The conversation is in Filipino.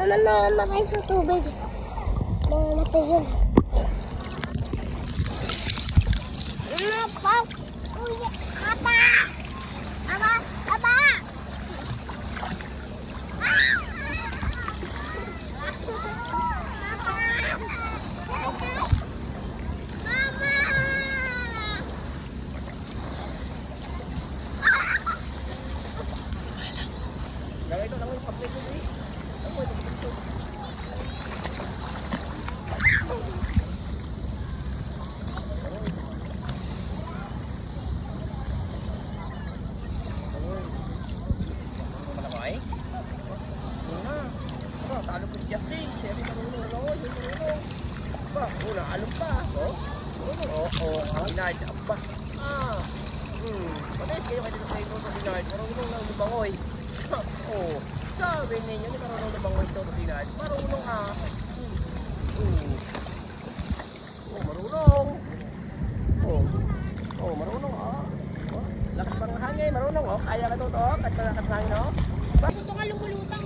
naman mamatay sa tubig. Mamatay yun. Napap! Kuya! Aba! Aba! Aba! Ito lang yung pagpito eh. Ako ito pagpito. Malakay? Una. Aba, talo ko si Justin. Siyempre marunong ako. Aba, una, alok pa. Oo, Binard. Aba. Patis kayo dito sa ito sa Binard. Marunong lang lumangoy. Oh, sabi ninyo, hindi marunong lumangoy ito sa Binard. Marunong marunong. Marunong lakas pang hangin, marunong kaya ka to, at malakas hangin Gusto nga lumulutang.